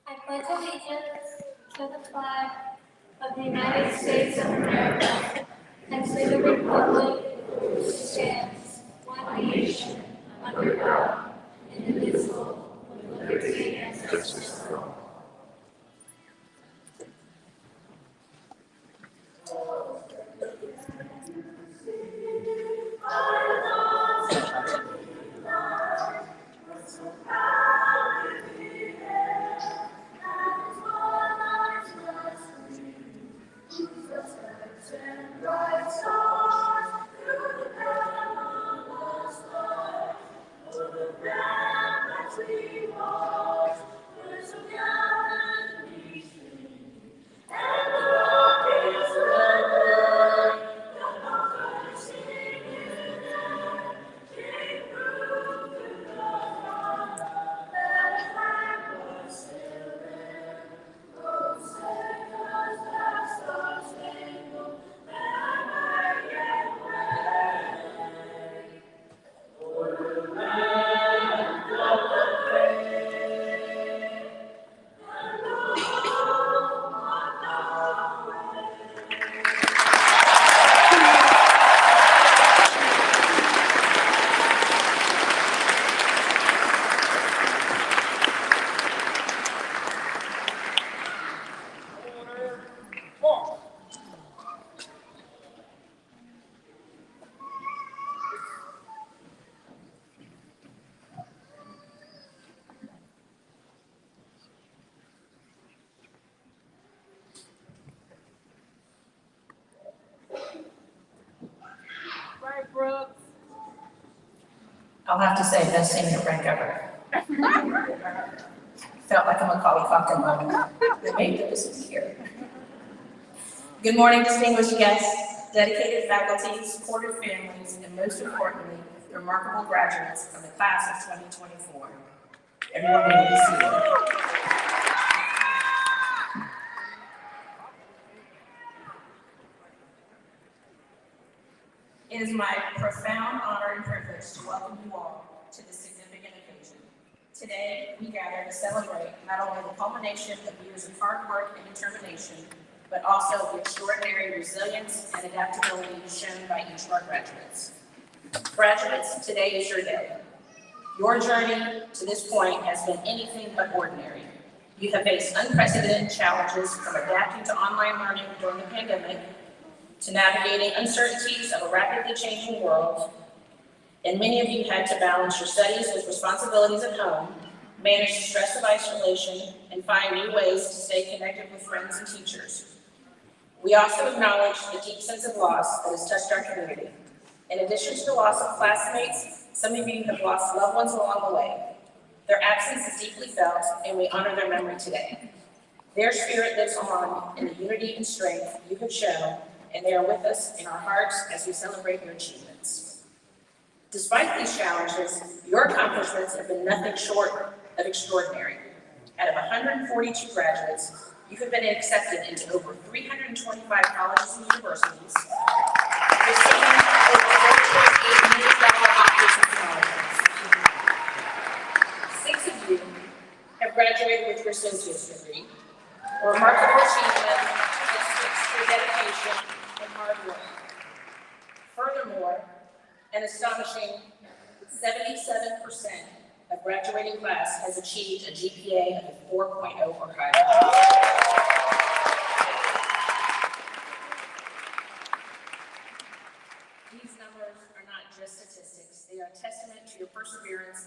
I pledge allegiance to the flag of the United States of America and to the republic which stands one nation under God, indivisible, with liberty and justice for all. I'll have to say, best senior prank ever. Felt like a Macaulay Culkin moment. They made it disappear. Good morning, distinguished guests, dedicated faculty, supportive families, and most importantly, the remarkable graduates of the class of 2024. Everyone may be seated. It is my profound honor and privilege to welcome you all to this significant occasion. Today, we gather to celebrate not only the culmination of years of hard work and determination, but also the extraordinary resilience and adaptability shown by each of our graduates. Graduates, today is your day. Your journey to this point has been anything but ordinary. You have faced unprecedented challenges, from adapting to online learning during the pandemic, to navigating uncertainties of a rapidly changing world, and many of you had to balance your studies with responsibilities at home, manage the stress of isolation, and find new ways to stay connected with friends and teachers. We also acknowledge the deep sense of loss that has touched our community. In addition to the loss of classmates, some of you have lost loved ones along the way. Their absence is deeply felt, and we honor their memory today. Their spirit lives on in the unity and strength you have shown, and they are with us in our hearts as we celebrate your achievements. Despite these challenges, your accomplishments have been nothing short of extraordinary. Out of 142 graduates, you have been accepted into over 325 colleges and universities, receiving over $4.8 million offers and scholarships. 6 of you have graduated with your associate's degree, a remarkable achievement that speaks to your dedication and hard work. Furthermore, an astonishing 77% of graduating class has achieved a GPA of 4.0 or higher. These numbers are not just statistics, they are a testament to your perseverance,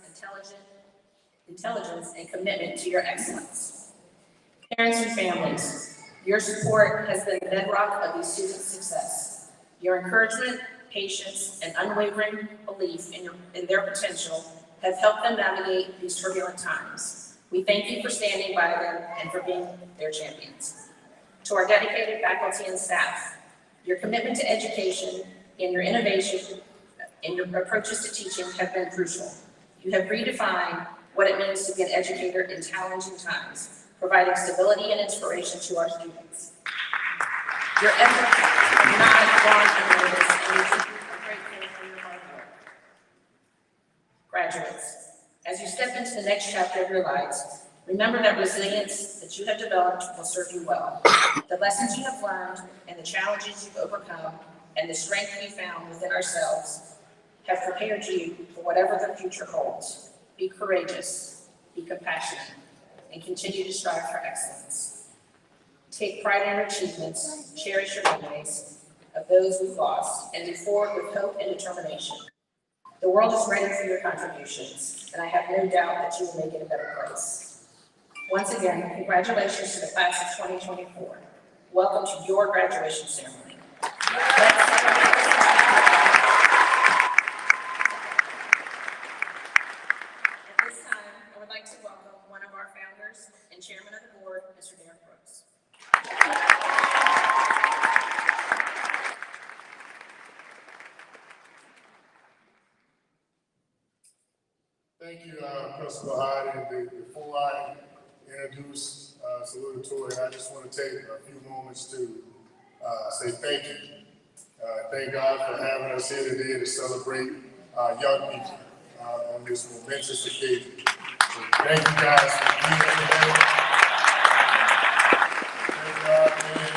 intelligence, and commitment to your excellence. Parents and families, your support has been the bedrock of these students' success. Your encouragement, patience, and unwavering belief in their potential have helped them navigate these turbulent times. We thank you for standing by them and for being their champions. To our dedicated faculty and staff, your commitment to education and your innovation and your approaches to teaching have been crucial. You have redefined what it means to be an educator in challenging times, providing stability and inspiration to our students. Your efforts have not gone unnoticed, and we are grateful for your hard work. Graduates, as you step into the next chapter of your lives, remember that resilience that you have developed will serve you well. The lessons you have learned and the challenges you've overcome and the strength we found within ourselves have prepared you for whatever the future holds. Be courageous, be compassionate, and continue to strive for excellence. Take pride in your achievements, cherish your memories of those we've lost, and move forward with hope and determination. The world is ready for your contributions, and I have no doubt that you will make it a better place. Once again, congratulations to the class of 2024. Welcome to your graduation ceremony. At this time, I would like to welcome one of our founders and chairman of the board, Mr. Derek Brooks. Thank you, Principal Hyde. Before I introduce salutatory, I just want to take a few moments to say thank you. Thank God for having us here today to celebrate young people on this momentous occasion. So thank you guys for being here today. Thank God, man.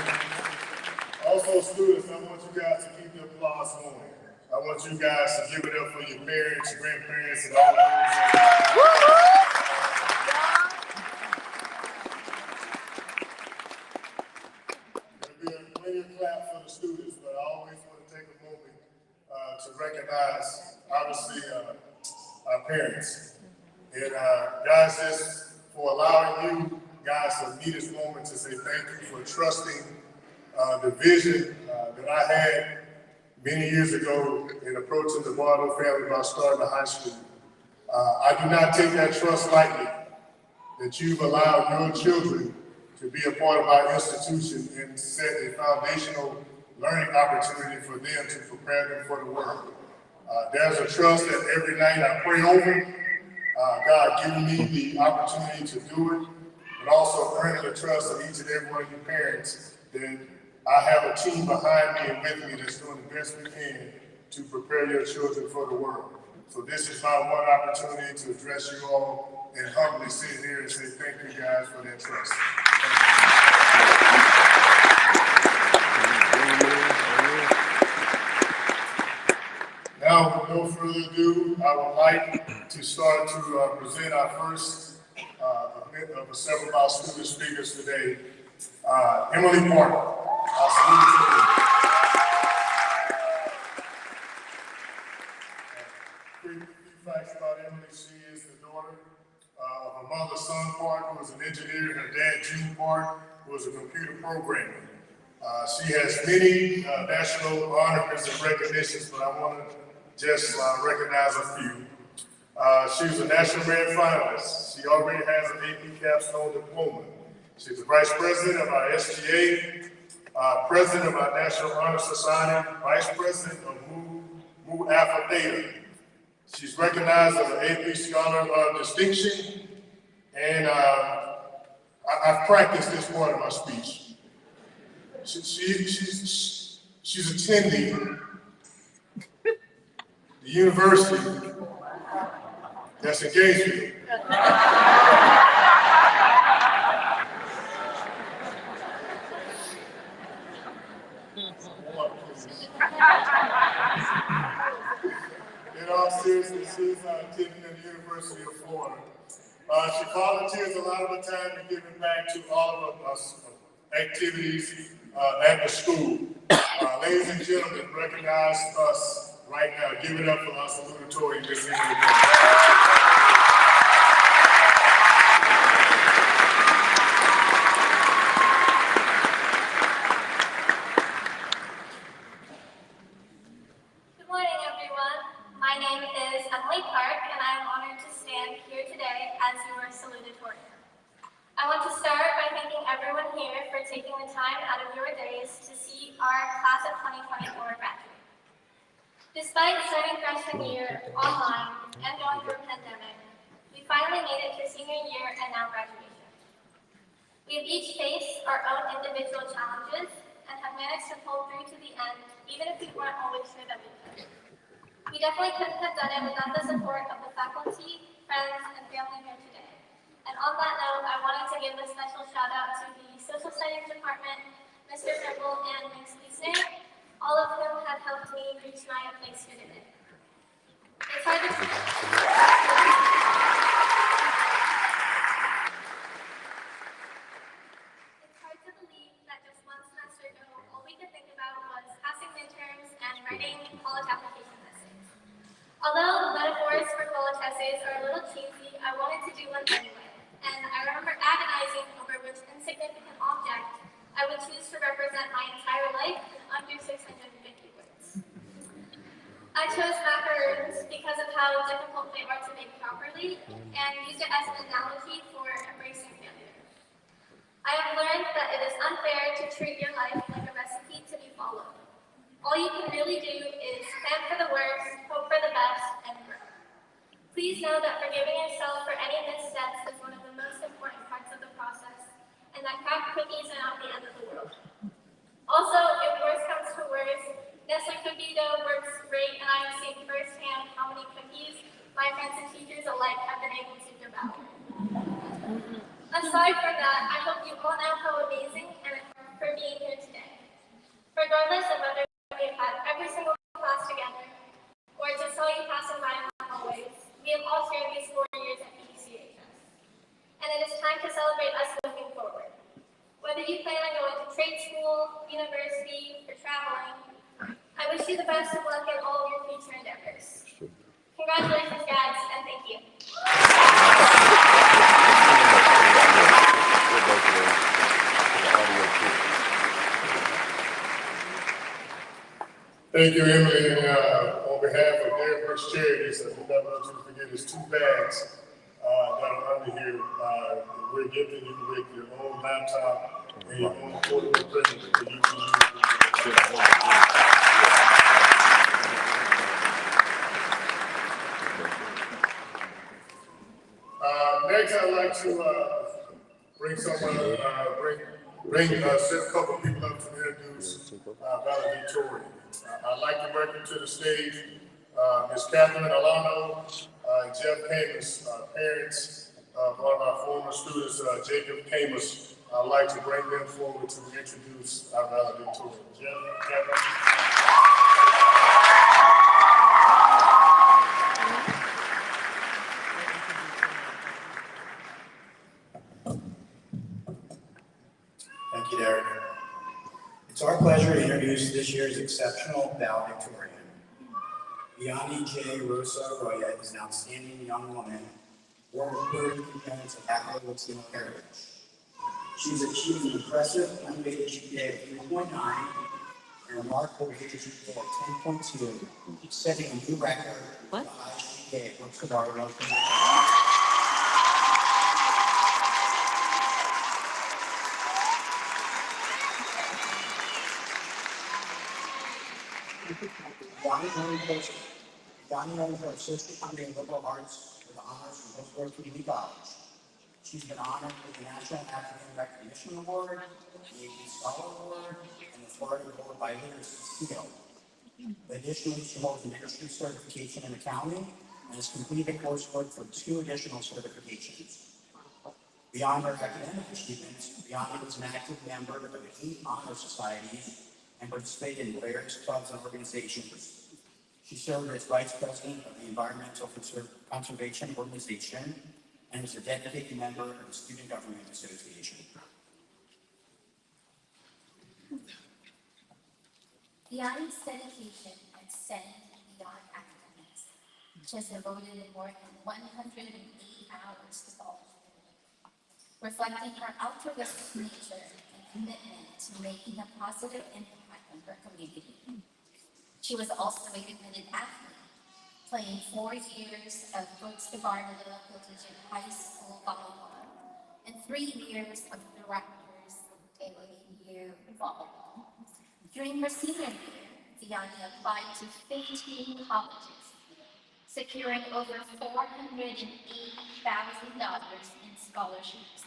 Also, students, I want you guys to keep the applause going. I want you guys to give it up for your parents, grandparents, and all those. There'll be plenty of clap for the students, but I always want to take a moment to recognize, obviously, our parents. And guys, just for allowing you guys to meet this moment to say thank you for trusting the vision that I had many years ago in approaching the Walton family about starting a high school. I do not take that trust lightly, that you've allowed your children to be a part of our institution and set a foundational learning opportunity for them to prepare them for the world. There's a trust that every night I pray over, God giving me the opportunity to do it, but also earning the trust of each and every one of you parents that I have a team behind me and with me that's doing the best we can to prepare your children for the world. So this is my one opportunity to address you all and humbly sit here and say thank you guys for that trust. Now, with no further ado, I would like to start to present our first of several of our student speakers today, Emily Parker. I'll salute you. Few facts about Emily. She is the daughter of her mother, son Park, who was an engineer, and her dad, June Park, who was a computer programmer. She has many national honors and recognitions, but I want to just recognize a few. She was a National Merit Finalist. She already has an AP Capstone Diploma. She's the Vice President of our SGA, President of our National Honor Society, Vice President of Mu Alpha Theta. She's recognized as an AP Scholar of Distinction, and I've practiced this part of my speech. She's attending the university that's engaged with you. In all seriousness, she's attending the University of Florida. She volunteers a lot of the time in giving back to all of us activities at the school. Ladies and gentlemen, recognize us right now. Give it up for us, salutatorian this evening. Good morning, everyone. My name is Emily Park, and I am honored to stand here today as your salutatorian. I want to start by thanking everyone here for taking the time out of your days to see our class of 2024 graduate. Despite starting freshman year online and going through a pandemic, we finally made it to senior year and now graduation. We have each faced our own individual challenges and have managed to pull through to the end, even if we weren't always sure that we could. We definitely couldn't have done it without the support of the faculty, friends, and family here today. And on that note, I wanted to give a special shout out to the Social Studies Department, Mr. Trimble, and Ms. Leesner, all of whom have helped me reach my place here today. It's hard to believe that just one semester ago, all we could think about was passing midterms and writing college application essays. Although metaphors for college essays are a little cheesy, I wanted to do one anyway. And I remember agonizing over which insignificant object I would choose to represent my entire life in under 650 words. I chose macaroons because of how difficult they are to make properly, and used it as an analogy for embracing failure. I have learned that it is unfair to treat your life like a recipe to be followed. All you can really do is plan for the worst, hope for the best, and grow. Please know that forgiving yourself for any missteps is one of the most important parts of the process, and that cracked cookies are not the end of the world. Also, if worse comes to worse, Nestle cookie dough works great, and I have seen firsthand how many cookies my friends and teachers alike have been able to devour. Aside from that, I hope you all know how amazing and for being here today. Regardless of whether we have had every single class together, or just saw you passing by in the hallways, we have all shared these 4 years at BDCHS. And it is time to celebrate us moving forward. Whether you plan on going to trade school, university, or traveling, I wish you the best of luck in all of your future endeavors. Congratulations, grads, and thank you. Thank you, Emily, and on behalf of their Veterans Charities, as we never want you to forget, is 2 bags that are under here. We're gifting you with your own laptop and your own portable printer that you can use. Next, I'd like to bring someone, bring a couple people up to introduce valedictorian. I'd like to welcome to the stage Ms. Catherine Alano and Jeff Camus, parents of one of our former students, Jacob Camus. I'd like to bring them forward to introduce our valedictorian. Jeff, Catherine. Thank you, Derek. It's our pleasure to introduce this year's exceptional valedictorian. Vianney J. Rosa Arroyo is an outstanding young woman born with 30 components of Afro-Latino heritage. She's achieved an impressive unweighted GPA of 3.9 and a remarkable weighted GPA of 10.2, setting a new record for the highest GPA for Savaro. Vianney earned her associate degree in liberal arts with honors from Hillsborough Community College. She's been honored with the National Academic Recognition Award, the AP Scholar Award, and the Florida Award by Literacy Skill. Additionally, she holds an industry certification in accounting and has completed coursework for 2 additional certifications. Beyond her academic achievements, Vianney was an active member of 8 honor societies and participated in various clubs and organizations. She served as Vice President of the Environmental Conservation Organization and is a dedicated member of the Student Government Association. Vianney's dedication extends beyond academics. She has devoted more than 108 hours to scholarship, reflecting her altruistic nature and commitment to making a positive impact on her community. She was also a committed athlete, playing 4 years of Brooks DeVarnado Collegiate High School volleyball and 3 years of directors AAU volleyball. During her senior year, Vianney applied to 15 colleges, securing over $480,000 in scholarships.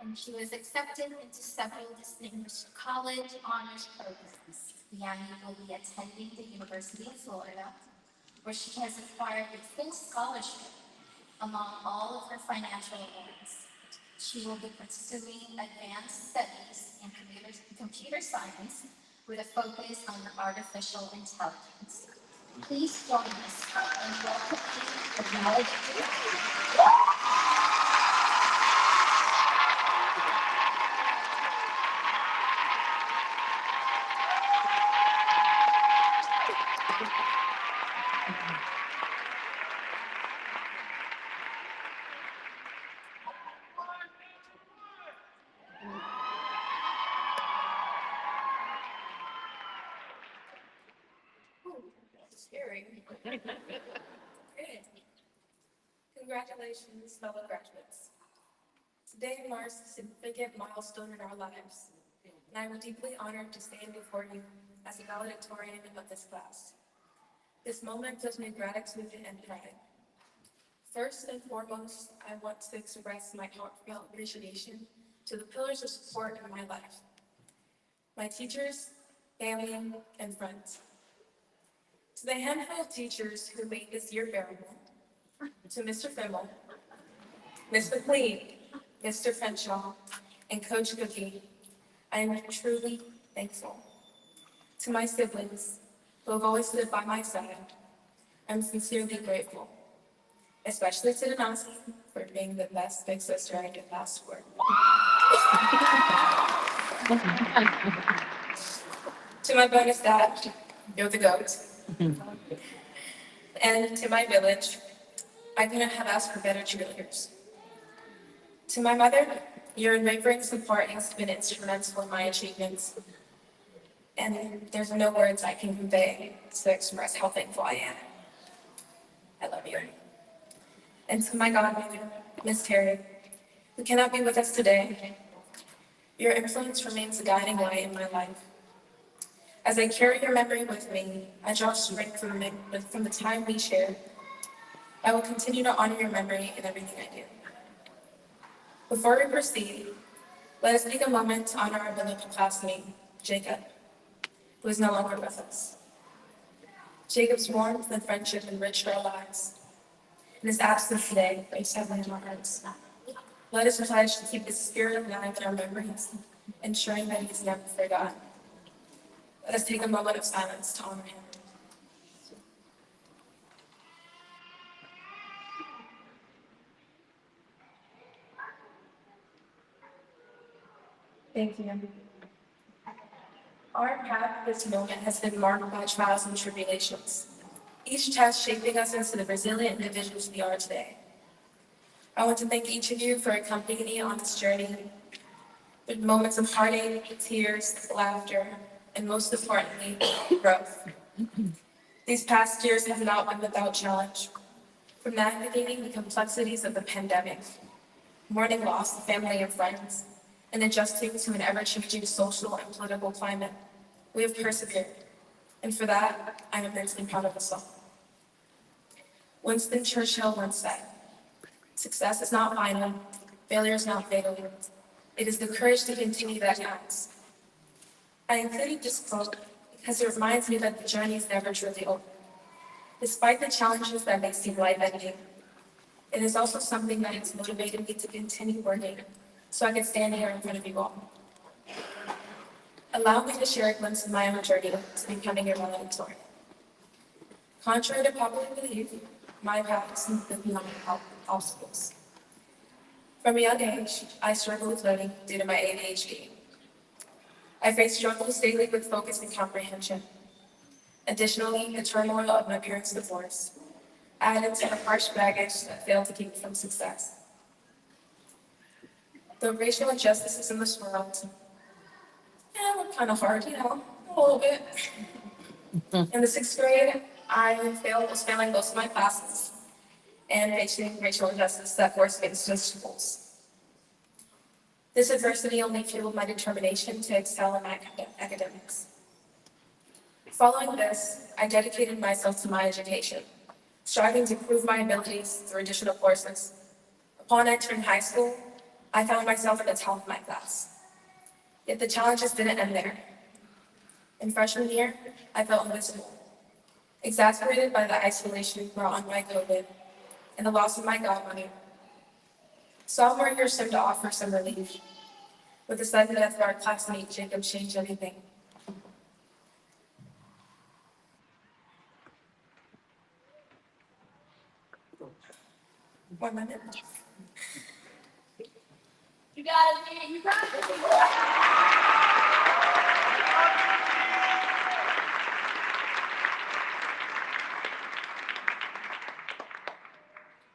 And she was accepted into several distinguished college honors programs. Vianney will be attending the University of Florida, where she has acquired a full scholarship among all of her financial awards. She will be pursuing advanced studies in computer science with a focus on artificial intelligence. Please join us in welcoming the valedictorian. Scary. Good. Congratulations, fellow graduates. Today marks a significant milestone in our lives, and I am deeply honored to stand before you as a valedictorian of this class. This moment fills me with gratitude and pride. First and foremost, I want to express my heartfelt appreciation to the pillars of support in my life: my teachers, family, and friends. To the handful of teachers who made this year bearable, to Mr. Fimmel, Ms. McLean, Mr. Crenshaw, and Coach Cookie, I am truly thankful. To my siblings, who have always stood by my side, I'm sincerely grateful, especially to Denasi for being the best big sister I could ask for. To my bonus dad, you're the GOAT. And to my village, I couldn't have asked for better cheerleaders. To my mother, Your unwavering support has been instrumental in my achievements, and there's no words I can convey to express how thankful I am. I love you. And to my godmother, Miss Terry, who cannot be with us today, your influence remains a guiding light in my life. As I carry your memory with me, I draw strength from the time we shared. I will continue to honor your memory in everything I do. Before we proceed, let us take a moment to honor our beloved classmate, Jacob, who is no longer with us. Jacob's warmth and friendship enriched our lives, and his absence today weighs heavily on our hearts. Let us pledge to keep his spirit alive in our memories, ensuring that he is never forgotten. Let us take a moment of silence to honor him. Thank you. Our path to this moment has been marked by trials and tribulations, each test shaping us into the resilient individuals we are today. I want to thank each of you for accompanying me on this journey with moments of heartache, tears, laughter, and most importantly, growth. These past years have not been without challenge. From navigating the complexities of the pandemic, mourning loss of family and friends, and adjusting to an ever-changing social and political climate, we have persevered, and for that, I am immensely proud of us all. Winston Churchill once said, "Success is not final, failure is not fatal. It is the courage to continue that counts." I included this quote because it reminds me that the journey is never truly over. Despite the challenges that may seem life-ending, it is also something that has motivated me to continue working so I can stand here in front of you all. Allow me to share a glimpse of my own journey to becoming a valedictorian. Contrary to popular belief, my path is simply beyond obstacles. From a young age, I struggled with learning due to my ADHD. I faced struggles daily with focus and comprehension. Additionally, the turmoil of my parents' divorce added to the harsh baggage that failed to keep me from success. The racial injustices in this world, were kind of hard, a little bit. In the 6th grade, was failing most of my classes and facing racial injustice that forced me to switch schools. This adversity only fueled my determination to excel in my academics. Following this, I dedicated myself to my education, striving to prove my abilities through additional courses. Upon entering high school, I found myself at the top of my class. Yet the challenges didn't end there. In freshman year, I felt invisible, exasperated by the isolation brought on by COVID and the loss of my godmother. Sophomore year seemed to offer some relief. With the sudden death of our classmate, Jacob changed everything. One minute. You got it, man. You got it.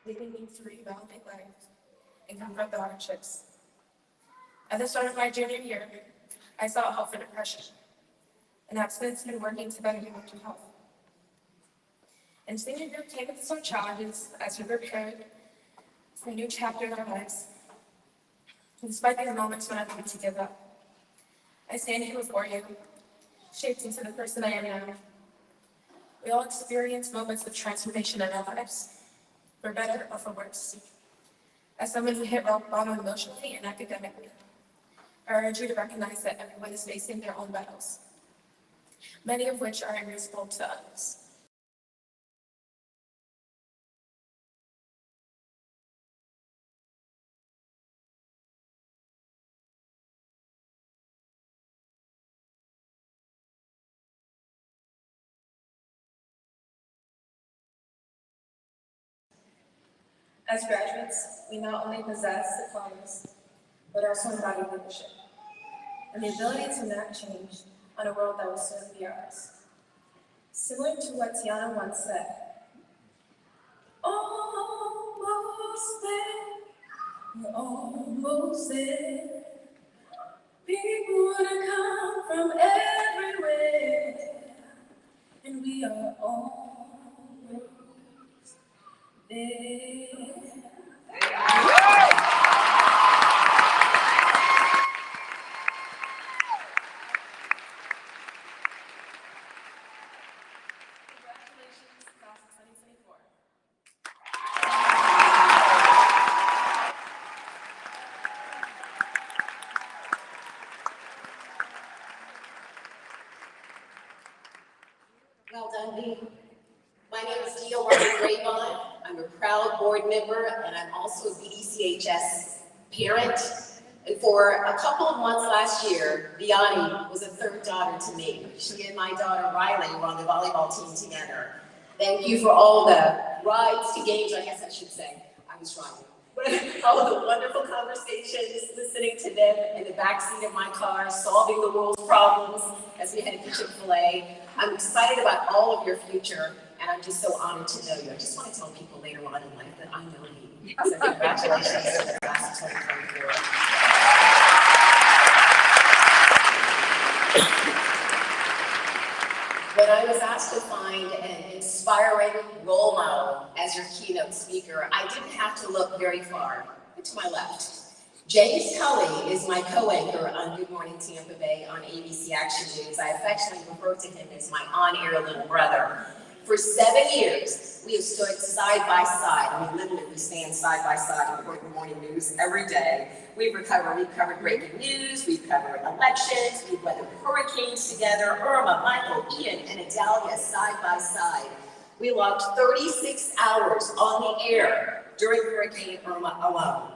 Leaving me to reevaluate life and confront the hardships. At the start of my junior year, I sought help for depression, and have since been working to better my mental health. And senior year came with some challenges as we prepared for a new chapter in our lives. And despite these moments when I wanted to give up, I stand here before you, shaped into the person I am now. We all experience moments of transformation in our lives, for better or for worse. As someone who hit rock bottom emotionally and academically, I urge you to recognize that everyone is facing their own battles, many of which are invisible to others. As graduates, we not only possess diplomas, but also embody leadership and the ability to enact change on a world that will soon be ours. Similar to what Tiana once said, almost there, we're almost there. People wanna come from everywhere, and we are almost there. Congratulations, class of 2024. Well done, Dean. My name is Dia Martin-Grayvon. I'm a proud board member, and I'm also a BDCHS parent. And for a couple of months last year, Biani was a third daughter to me. She and my daughter Riley were on the volleyball team together. Thank you for all the rides to games, I guess I should say. I was trying. All of the wonderful conversations, listening to them in the backseat of my car, solving the world's problems as we headed to Chick-fil-A. I'm excited about all of your future, and I'm just so honored to know you. I just want to tell people later on in life that I know you. So congratulations to the class of 2024. When I was asked to find an inspiring role model as your keynote speaker, I didn't have to look very far. Look to my left. James Tully is my co-anchor on Good Morning Tampa Bay on ABC Action News. I affectionately refer to him as my on-air little brother. For 7 years, we have stood side by side. I mean, literally, we stand side by side and report the morning news every day. We've covered breaking news, we've covered elections, we've weathered hurricanes together, Irma, Michael, Ian, and Idalia side by side. We logged 36 hours on the air during Hurricane Irma alone.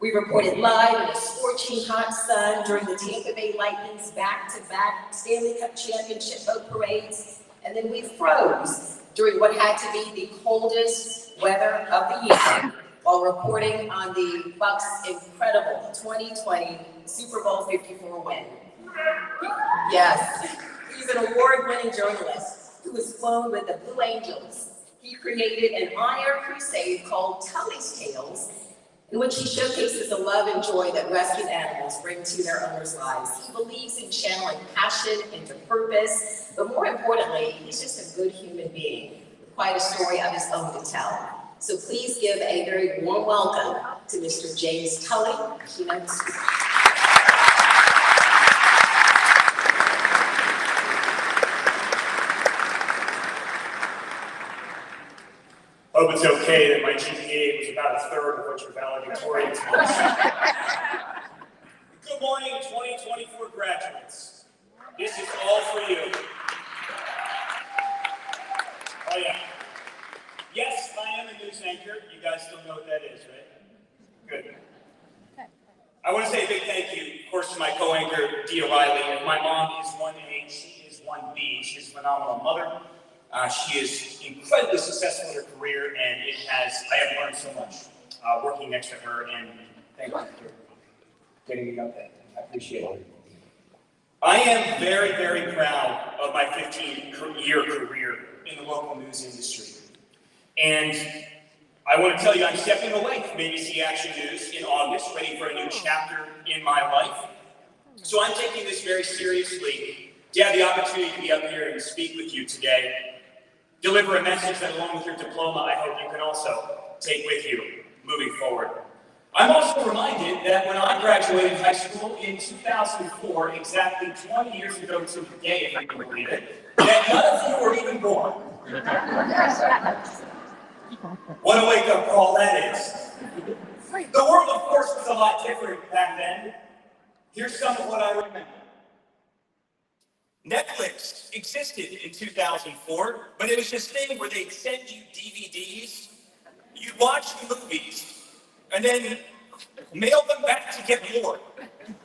We reported live in a scorching hot sun during the Tampa Bay Lightning's back-to-back Stanley Cup Championship boat parades. And then we froze during what had to be the coldest weather of the year while reporting on the Bucks' incredible 2020 Super Bowl 54 win. Yes, he's an award-winning journalist who was flown with the Blue Angels. He created an on-air crusade called Tully's Tales, in which he showcases the love and joy that rescued animals bring to their owners' lives. He believes in channeling passion into purpose, but more importantly, he's just a good human being with quite a story of his own to tell. So please give a very warm welcome to Mr. James Tully, keynote speaker. Hope it's okay that my GPA was about a third of what your valedictorians was. Good morning, 2024 graduates. This is all for you. Oh yeah. Yes, I am a news anchor. You guys still know what that is, right? Good. I want to say a big thank you, of course, to my co-anchor, Dia Riley. If my mom is 1A, she is 1B. She's a phenomenal mother. She is incredibly successful in her career, and I have learned so much working next to her, and thank you for getting me up there. I appreciate it. I am very, very proud of my 15-year career in the local news industry. And I want to tell you, I'm stepping away from ABC Action News in August, ready for a new chapter in my life. So I'm taking this very seriously to have the opportunity to be up here and speak with you today. Deliver a message that, along with your diploma, I hope you can also take with you moving forward. I'm also reminded that when I graduated high school in 2004, exactly 20 years ago to the day, if I can believe it, that none of you were even born. What a wake-up call that is. The world, of course, was a lot different back then. Here's some of what I remember. Netflix existed in 2004, but it was this thing where they'd send you DVDs, you'd watch the movies, and then mail them back to get more.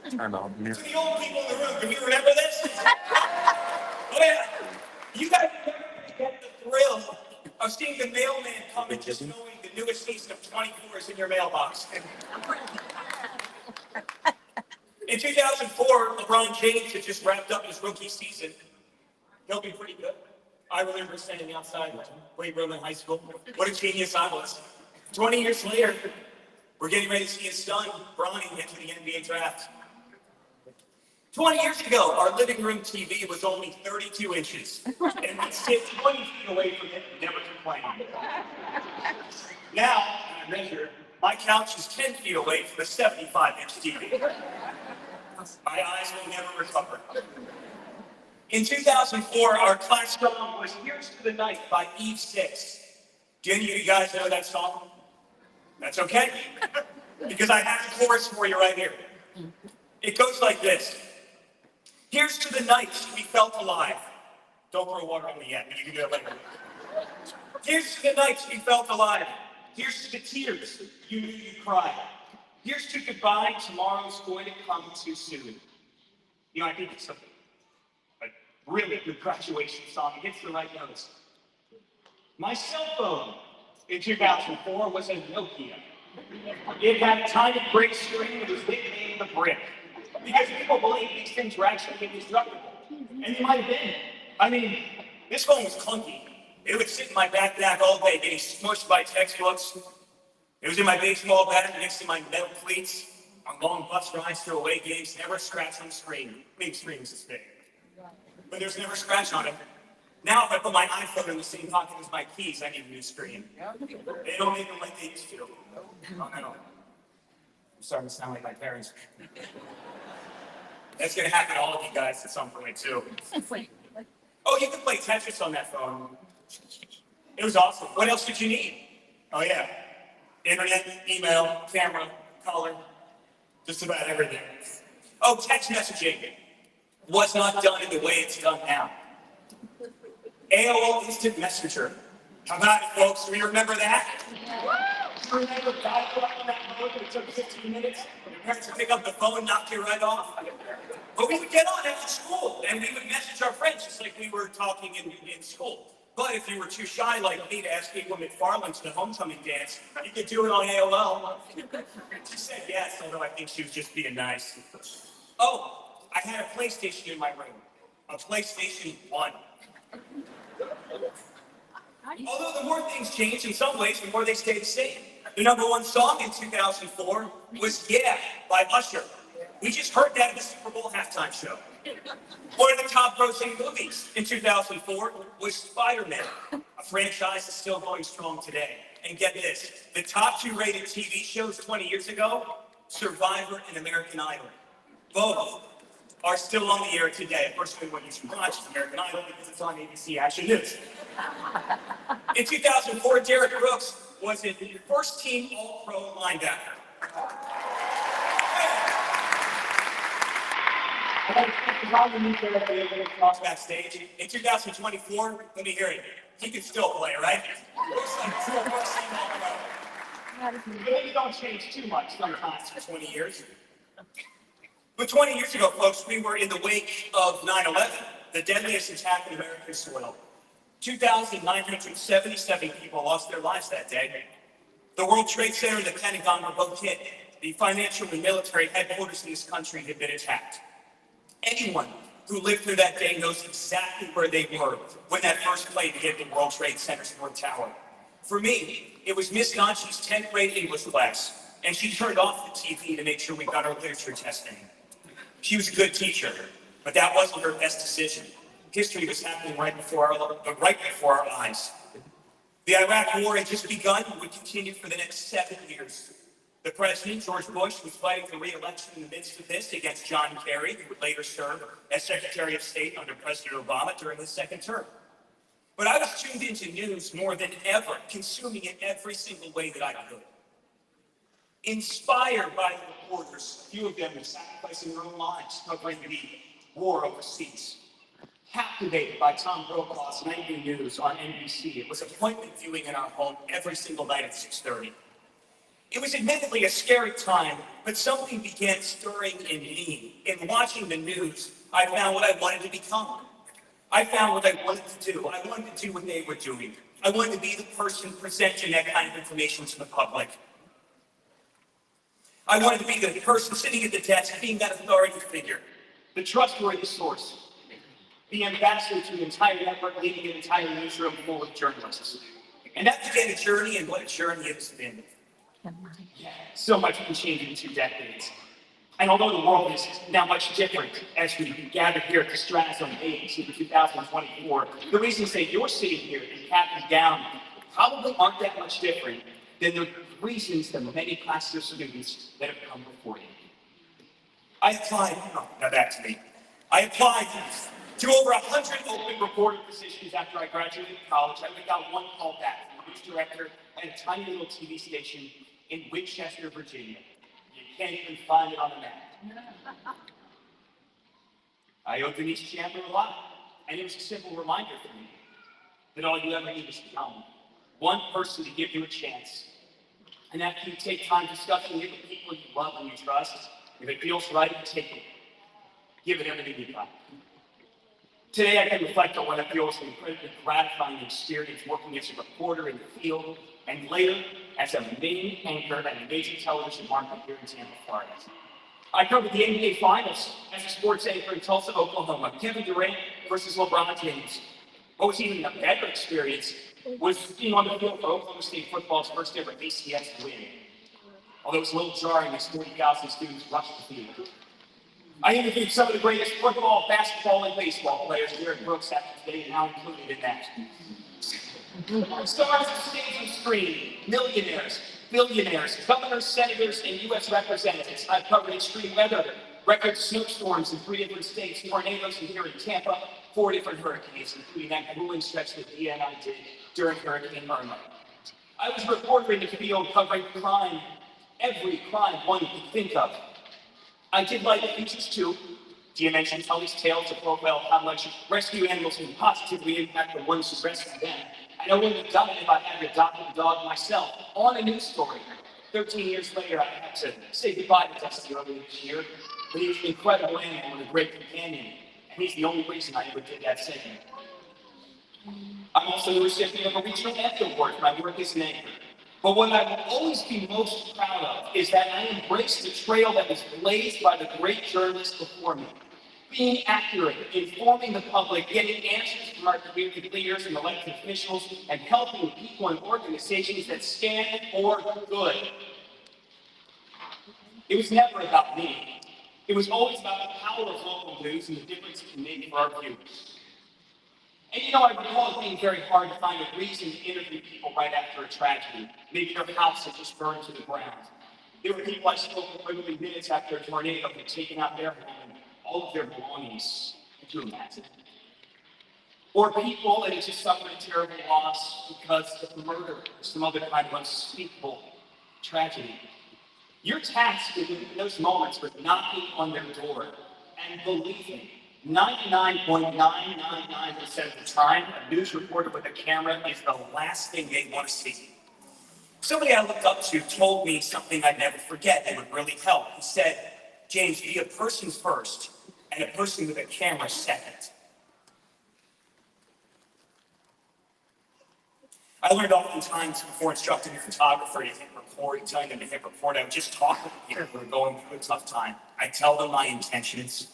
To the old people in the room, do you remember this? Oh yeah, you guys never get the thrill of seeing the mailman come and just knowing the newest season of 24 is in your mailbox. In 2004, LeBron James had just wrapped up his rookie season. He'll be pretty good. I remember standing outside weight room in high school. What a genius I was. 20 years later, We're getting ready to see his son, Bronny, enter the NBA draft. 20 years ago, our living room TV was only 32 inches, and we'd sit 20 feet away from it and never complain. Now, when I measure, my couch is 10 feet away from a 75-inch TV. My eyes will never recover. In 2004, our class song was Here's to the Night by Eve 6. Do any of you guys know that song? That's okay, because I have the chorus for you right here. It goes like this. Here's to the nights we felt alive. Don't throw water on me yet, but you can do it later. Here's to the nights we felt alive. Here's to the tears you knew you'd cry. Here's to goodbye, tomorrow's going to come too soon. You know, I think it's a really good graduation song. It hits the right notes. My cell phone in 2004 was a Nokia. It had a tiny brick screen that was nicknamed the Brick, because people believed these things were actually indestructible. And they might have been. I mean, this phone was clunky. It would sit in my backpack all day getting smushed by textbooks. It was in my baseball bat next to my metal cleats on long bus rides to away games, never a scratch on the screen. Big screens this big. But there's never a scratch on it. Now if I put my iPhone in the same pocket as my keys, I need a new screen. They don't make them like they used to. Oh no. I'm starting to sound like my parents. That's gonna happen to all of you guys at some point too. Oh, you can play Tetris on that phone. It was awesome. What else did you need? Oh yeah. Internet, email, camera, color, just about everything. Oh, text messaging was not done in the way it's done now. AOL Instant Messenger. How about it, folks? Do you remember that? You remember dial-up on that mode that it took 15 minutes? Your parents would pick up the phone and knock you right off. But we would get on after school, and we would message our friends just like we were talking in school. But if you were too shy like me to ask April McFarland to the homecoming dance, you could do it on AOL. She said yes, although I think she was just being nice. Oh, I had a PlayStation in my room. A PlayStation 1. Although the more things change, in some ways, the more they stay the same. The #1 song in 2004 was Yeah by Usher. We just heard that at the Super Bowl halftime show. One of the top grossing movies in 2004 was Spider-Man, a franchise that's still going strong today. And get this, the top 2 rated TV shows 20 years ago, Survivor and American Idol. Both are still on the air today. Of course, everyone used to watch American Idol because it's on ABC Action News. In 2004, Derek Brooks was a first-team All-Pro linebacker. Talks backstage. In 2024, let me hear it. He can still play, right? Looks like still first-team All-Pro. Maybe don't change too much sometimes for 20 years. But 20 years ago, folks, we were in the wake of 9/11, the deadliest attack on American soil. 2,977 people lost their lives that day. The World Trade Center and the Pentagon were both hit. The financial and military headquarters in this country had been attacked. Anyone who lived through that day knows exactly where they were when that first plane hit the World Trade Center's North Tower. For me, it was Miss Nachi's 10th grade English class, and she turned off the TV to make sure we got our literature testing. She was a good teacher, but that wasn't her best decision. History was happening right before our eyes. The Iraq War had just begun and would continue for the next 7 years. The president, George Bush, was fighting for re-election in the midst of this against John Kerry, who would later serve as Secretary of State under President Obama during his second term. But I was tuned into news more than ever, consuming it every single way that I could. Inspired by the reporters, a few of them were sacrificing their own lives covering the war overseas. Captivated by Tom Brokaw's nightly news on NBC, it was appointment viewing in our home every single night at 6:30. It was admittedly a scary time, but something began stirring in me. In watching the news, I found what I wanted to become. I found what I wanted to do. I wanted to do what they were doing. I wanted to be the person presenting that kind of information to the public. I wanted to be the person sitting at the desk, being that authority figure, the trustworthy source, the ambassador to the entire network, leading an entire newsroom full of journalists. And that began a journey, and what a journey it has been. Yeah, so much can change in 2 decades. And although the world is now much different as we gather here at the Stratum Age in 2024, the reasons that you're sitting here and cap and gown probably aren't that much different than the reasons that many classes of students that have come before you. I applied, now back to me. I applied to over 100 open reporter positions after I graduated college. I got one call back from a news director at a tiny little TV station in Winchester, Virginia. You can't even find it on the map. I owed Denise Chandler a lot, and it was a simple reminder for me that all you ever need is one person to give you a chance. And after you take time discussing it with people you love and you trust, if it feels right, take it. Give it everything you got. Today, I can reflect on what I feel was an incredibly gratifying experience working as a reporter in the field and later as a main anchor at a major television market here in Tampa, Florida. I covered the NBA Finals as a sports anchor in Tulsa, Oklahoma. Kevin Durant versus LeBron James. What was even a better experience was being on the field for Oklahoma State football's first ever BDCHS win. Although it was a little jarring as 40,000 students rushed the field. I interviewed some of the greatest football, basketball, and baseball players here at Brooks after today, now included in that. Stars of stage and screen, millionaires, billionaires, governors, senators, and U.S. representatives. I've covered extreme weather, record snowstorms in 3 different states, tornadoes here in Tampa, 4 different hurricanes, including that grueling stretch that Dia and I did during Hurricane Irma. I was a reporter in the field covering crime, every crime one could think of. I did light features too. Dia mentioned Tully's tale to profile how much rescue animals can positively impact the ones who rescue them. And I wouldn't have done it if I hadn't adopted a dog myself on a news story. 13 years later, I had to say goodbye to Dusty earlier this year, but he was an incredible animal and a great companion, and he's the only reason I ever did that segment. I'm also the recipient of a regional anthem award for my work as an anchor. But what I will always be most proud of is that I embraced the trail that was blazed by the great journalists before me. Being accurate, informing the public, getting answers from our community leaders and elected officials, and helping people and organizations that stand for good. It was never about me. It was always about the power of local news and the difference it can make for our viewers. And you know, I recall it being very hard to find a reason to interview people right after a tragedy. Maybe their house had just burned to the ground. There were people I spoke with literally minutes after a tornado had taken out their home and all of their belongings. Could you imagine? Or people that had just suffered a terrible loss because of murder or some other kind of unspeakable tragedy. Your task in those moments was knocking on their door. And believe me, 99.999% of the time, a news reporter with a camera is the last thing they want to see. Somebody I looked up to told me something I'd never forget that would really help. He said, James, be a person first and a person with a camera second. I learned oftentimes before instructing a photographer to hit record, telling them to hit record, I would just talk to people who were going through a tough time. I tell them my intentions.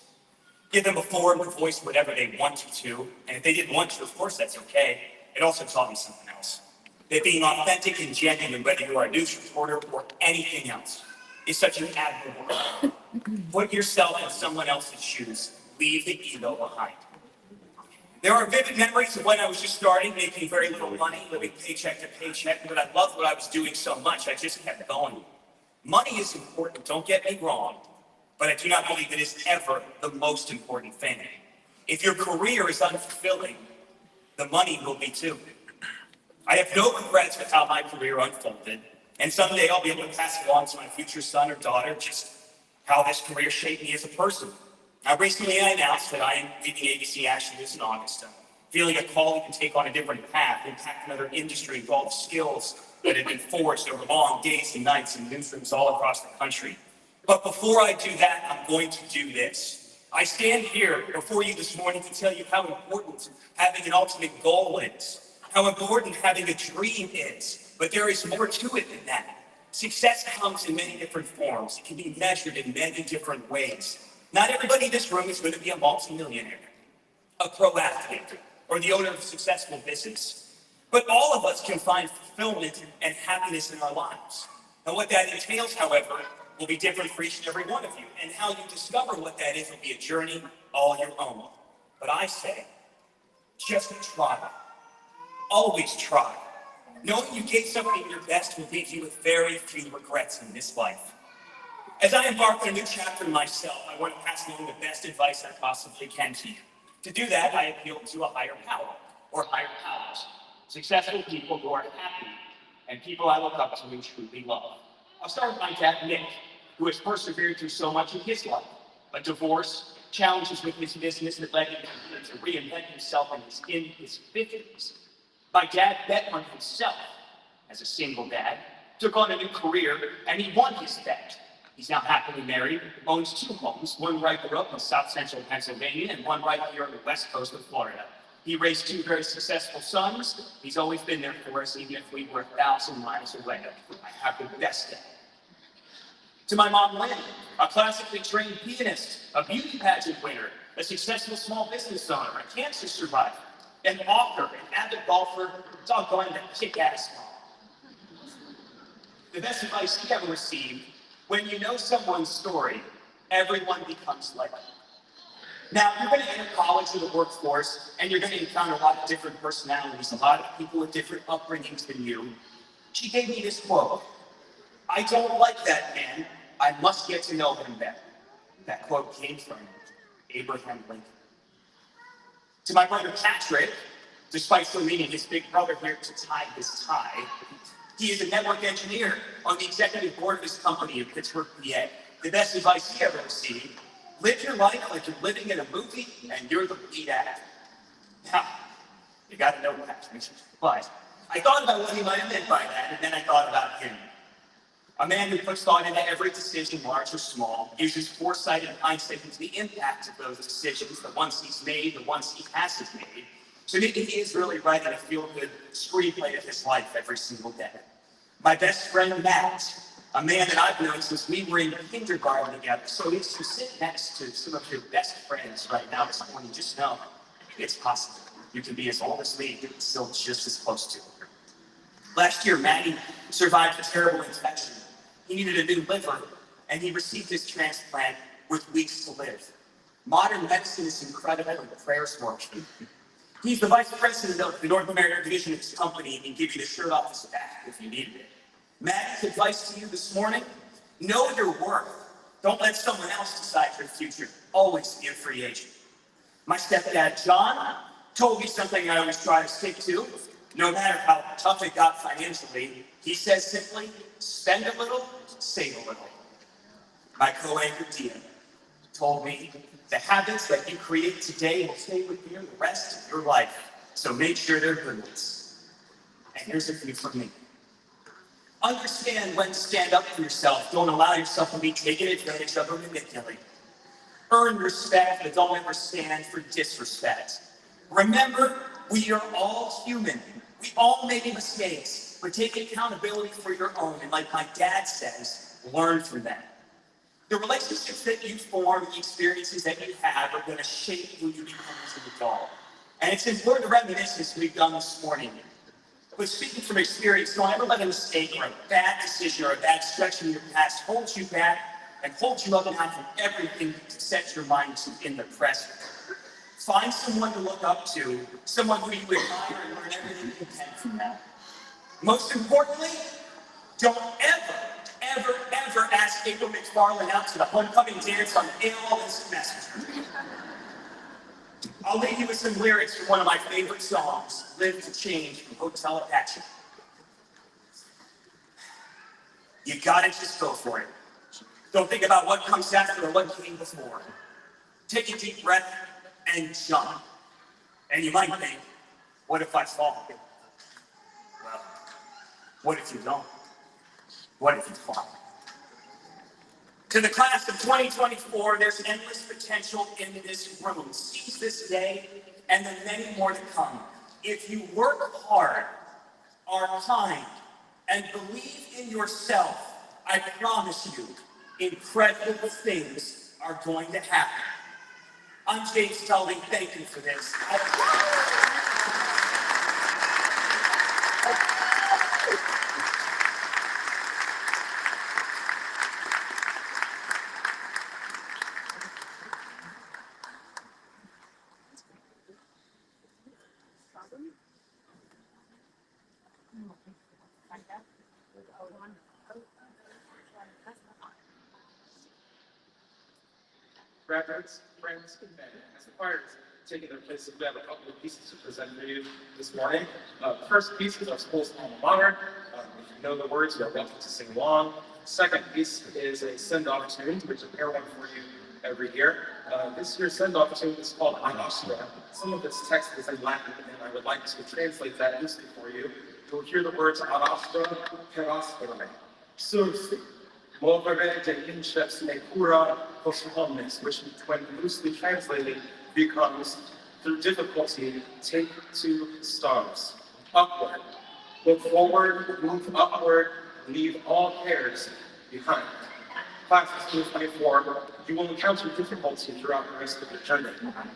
Give them a form to voice whatever they wanted to, and if they didn't want to, of course, that's okay. It also taught me something else. That being authentic and genuine, whether you are a news reporter or anything else, is such an admirable art. Put yourself in someone else's shoes. Leave the ego behind. There are vivid memories of when I was just starting, making very little money, living paycheck to paycheck, but I loved what I was doing so much, I just kept going. Money is important, don't get me wrong. But I do not believe it is ever the most important thing. If your career is unfulfilling, the money will be too. I have no regrets with how my career unfolded, and someday I'll be able to pass along to my future son or daughter just how this career shaped me as a person. Now, recently I announced that I am leaving ABC Action News in August, feeling a calling to take on a different path, impact another industry, involve skills that have been forged over long days and nights in newsrooms all across the country. But before I do that, I'm going to do this. I stand here before you this morning to tell you how important having an ultimate goal is, how important having a dream is, but there is more to it than that. Success comes in many different forms. It can be measured in many different ways. Not everybody in this room is going to be a multimillionaire, a pro athlete, or the owner of a successful business. But all of us can find fulfillment and happiness in our lives. And what that entails, however, will be different for each and every one of you. And how you discover what that is will be a journey all your own. But I say, just try. Always try. Knowing you gave something your best will leave you with very few regrets in this life. As I embark on a new chapter myself, I want to pass along the best advice I possibly can to you. To do that, I appeal to a higher power, or higher powers. Successful people who are happy, and people I look up to and truly love. I'll start with my dad, Nick, who has persevered through so much in his life. A divorce, challenges with his business that led him to reinvent himself in his 50s. My dad bet on himself as a single dad, took on a new career, and he won his bet. He's now happily married, owns 2 homes, one right here up in South Central Pennsylvania and one right here on the west coast of Florida. He raised 2 very successful sons. He's always been there for us, even if we were 1,000 miles away. I have the best dad. To my mom, Lynn, a classically trained pianist, a beauty pageant winner, a successful small business owner, a cancer survivor, an author, an avid golfer, doggone that kick-ass mom. The best advice he ever received: when you know someone's story, everyone becomes like them. Now, you're going to enter college or the workforce, and you're going to encounter a lot of different personalities, a lot of people with different upbringings than you. She gave me this quote: "I don't like that man. I must get to know him better." That quote came from Abraham Lincoln. To my brother Patrick, despite still needing his big brother here to tie his tie, he is a network engineer on the executive board of his company in Pittsburgh, PA. The best advice he ever received: live your life like you're living in a movie and you're the lead actor. Now, you gotta know Patrick, but I thought about what he might have meant by that, and then I thought about him. A man who puts thought into every decision, large or small, uses foresight and hindsight into the impact of those decisions, the ones he's made, the ones he hasn't made. So maybe he is really writing a feel-good screenplay of his life every single day. My best friend, Matt, a man that I've known since we were in kindergarten together. So if you sit next to some of your best friends right now, someone you just know, it's possible. You can be as old as me, but still just as close to her. Last year, Matty survived a terrible infection. He needed a new liver, and he received his transplant with weeks to live. Modern medicine is incredible, and prayers work. He's the vice president of the North American division of his company, and he can give you the shirt off his back if you needed it. Matt's advice to you this morning: know your worth. Don't let someone else decide your future. Always be a free agent. My stepdad, John, told me something I always try to stick to. No matter how tough it got financially, he says simply, spend a little, save a little. My co-anchor, Dia, told me the habits that you create today will stay with you the rest of your life. So make sure they're good ones. And here's a few from me. Understand when to stand up for yourself. Don't allow yourself to be taken advantage of or manipulated. Earn respect, but don't ever stand for disrespect. Remember, we are all human. We all make mistakes, but take accountability for your own. And like my dad says, learn from them. The relationships that you form, the experiences that you have are going to shape who you become as an adult. And it's important to reminisce as we've done this morning. But speaking from experience, don't ever let a mistake or a bad decision or a bad stretch in your past hold you back and hold you up and out from everything to set your mind to in the present. Find someone to look up to, someone who you admire, and learn everything you can from them. Most importantly, don't ever ask April McFarland out to the homecoming dance on AOL Instant Messenger. I'll leave you with some lyrics from one of my favorite songs, Live to Change from Hotel Apache. You gotta just go for it. Don't think about what comes after or what came before. Take a deep breath and jump. And you might think, what if I fall? Well, what if you don't? What if you fall? To the class of 2024, there's endless potential in this room. Seize this day and the many more to come. If you work hard, are kind, and believe in yourself, I promise you, incredible things are going to happen. I'm James Tully. Thank you for this. Graduates, friends, and as the choir is taking their places, we have a couple of pieces to present for you this morning. The first piece is our school's alma mater. If you know the words, you're welcome to sing along. Second piece is a send-off tune, which I prepare one for you every year. This year's send-off tune is called Ad Astra. Some of this text is in Latin, and I would like to translate that loosely for you. You'll hear the words Ad Astra, per aspera, sursi, movere de inceps ne cura post omnes, which when loosely translated becomes, through difficulty, take to the stars. Upward, look forward, move upward, leave all cares behind. Class of 2024, you will encounter difficulty throughout the rest of your journey.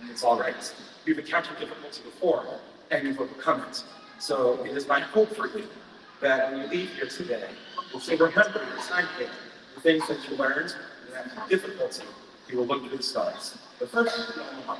It's all right. You've encountered difficulty before, and you've overcome it. So it is my hope for you that when you leave here today, you'll say, remember your time here, the things that you learned, and that difficulty, you will look to the stars. But first, you know,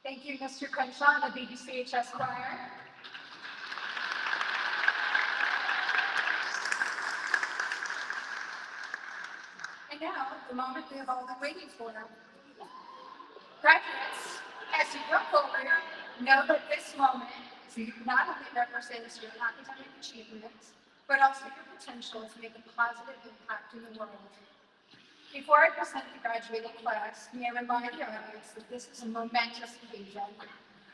Thank you, Mr. Crenshaw and the BDCHS choir. And now, the moment we have all been waiting for. Graduates, as you go forward, know that this moment not only represents your academic achievements, but also your potential to make a positive impact in the world. Before I present the graduating class, may I remind the audience that this is a momentous occasion.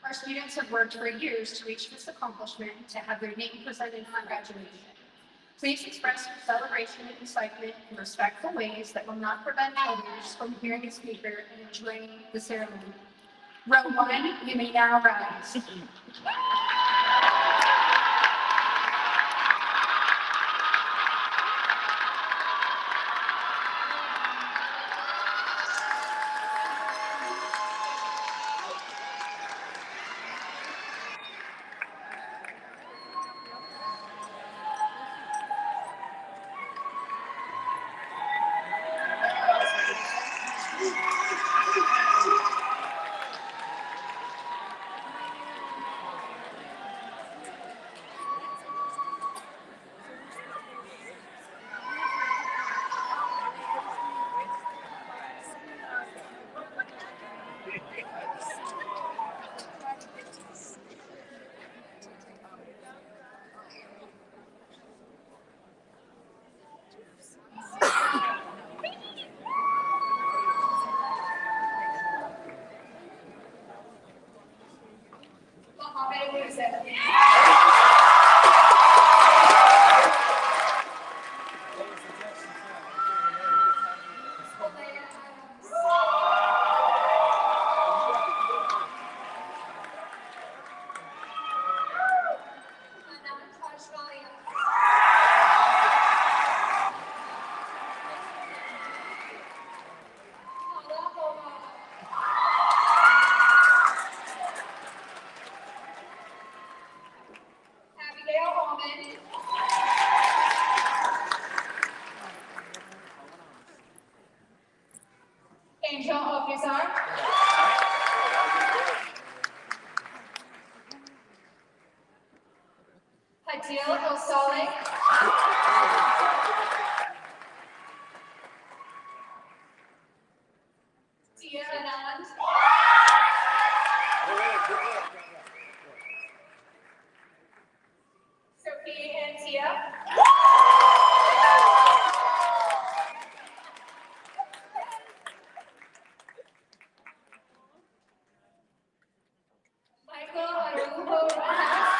Our students have worked for years to reach this accomplishment, to have their name presented for graduation. Please express your celebration and excitement in respectful ways that will not prevent others from hearing the speaker and enjoying the ceremony. Row 1, you may now rise. Angel Officer. Hadil El-Saleh. Tia Anand. Sophie and Tia. Michael Arujo Rojas.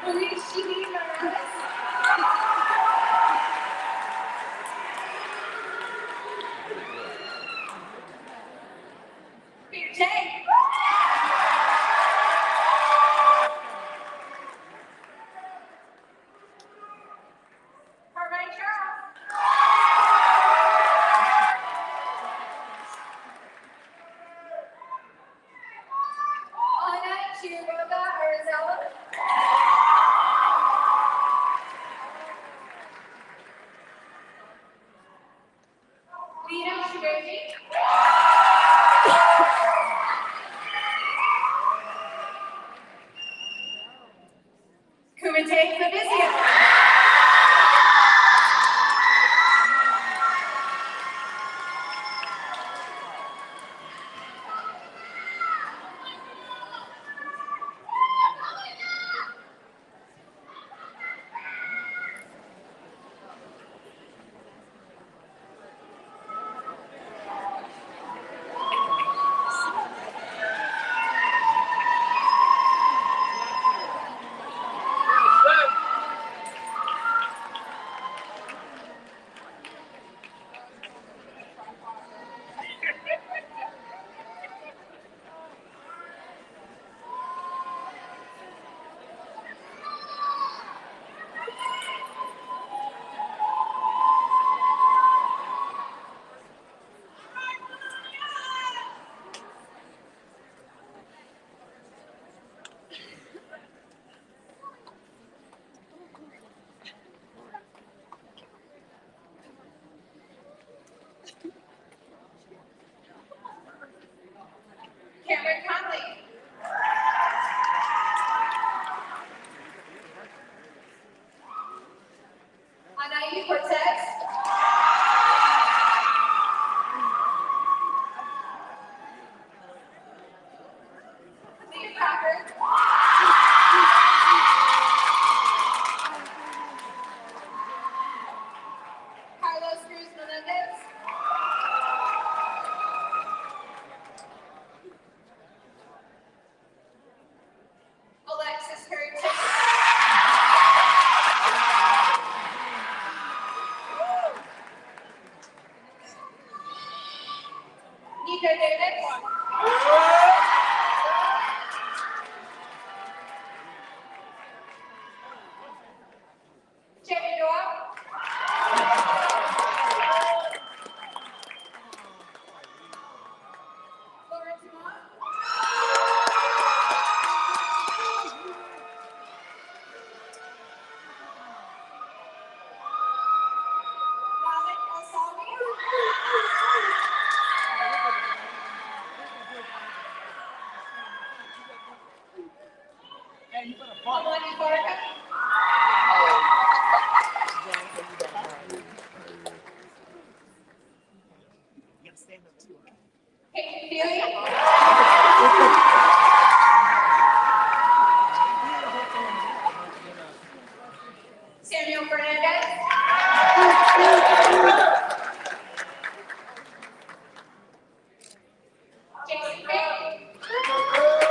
Luigi Marsalis. Big J. Carmine Charles. Ana Chiroga Arizala. Lita Shigeji. Kumite Fabizio. Cameron Conley. Anaí Cortez. Leah Packard. Carlos Cruz Melendez. Alexis Harrington. Nico Davis. Jamie Doyle. Lauren Dumont. Malik Al-Salmi. Alani Barca. Peyton Feely. Samuel Fernandez. Jason Bailey.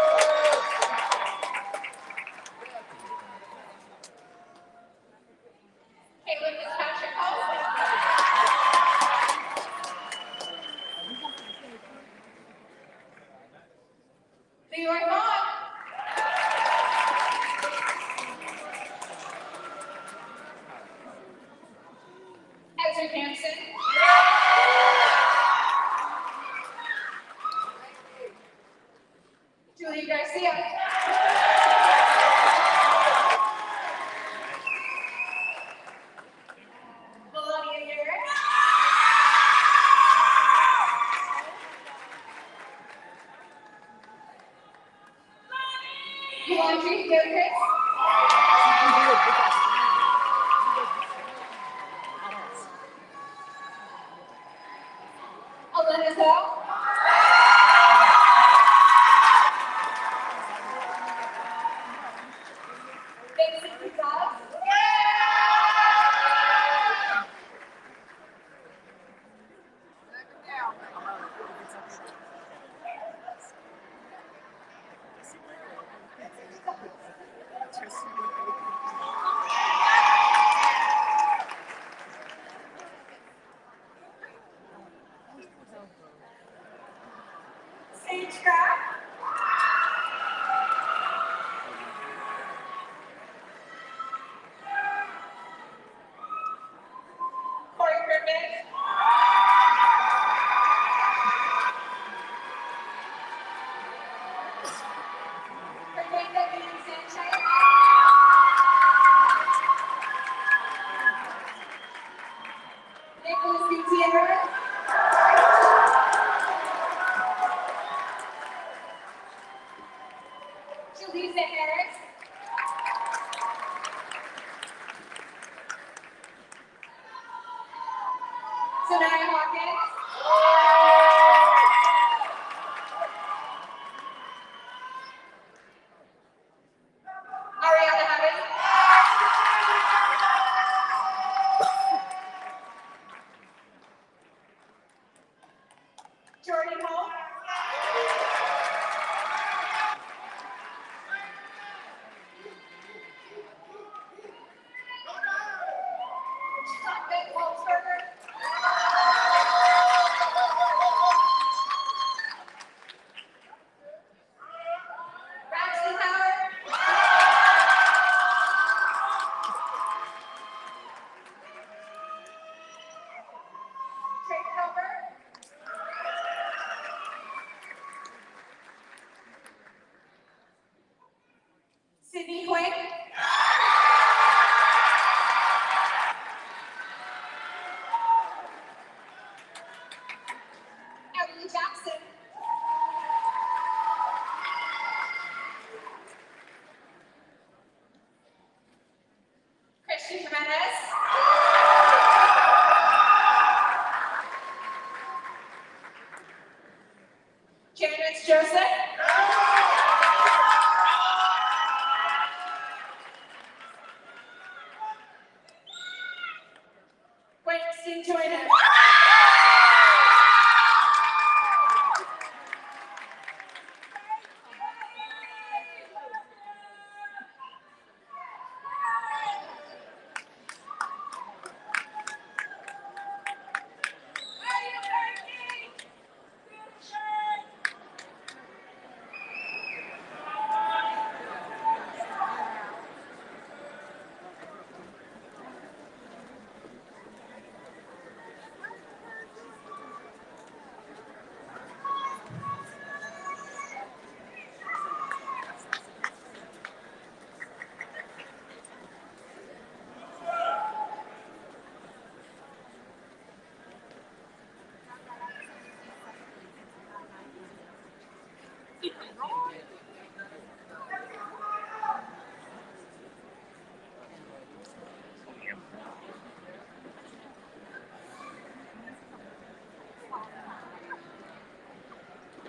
Caleb Fitzpatrick Olsen. Leroy Vaughn. Ezra Hansen. Julie Garcia. Melania Garrett. Laundry Gilchrist. Elena Zhao. Vincent Gonzalez. Jaleesa Harris. Sanaya Hawkins. Ariana Hubbard. Jordan Holt. Jonathan Walsberger. Braxton Howard. Trey Cover. Sydney Quinn. Emily Jackson. Christian Jimenez. Janice Joseph. Winston Joyner.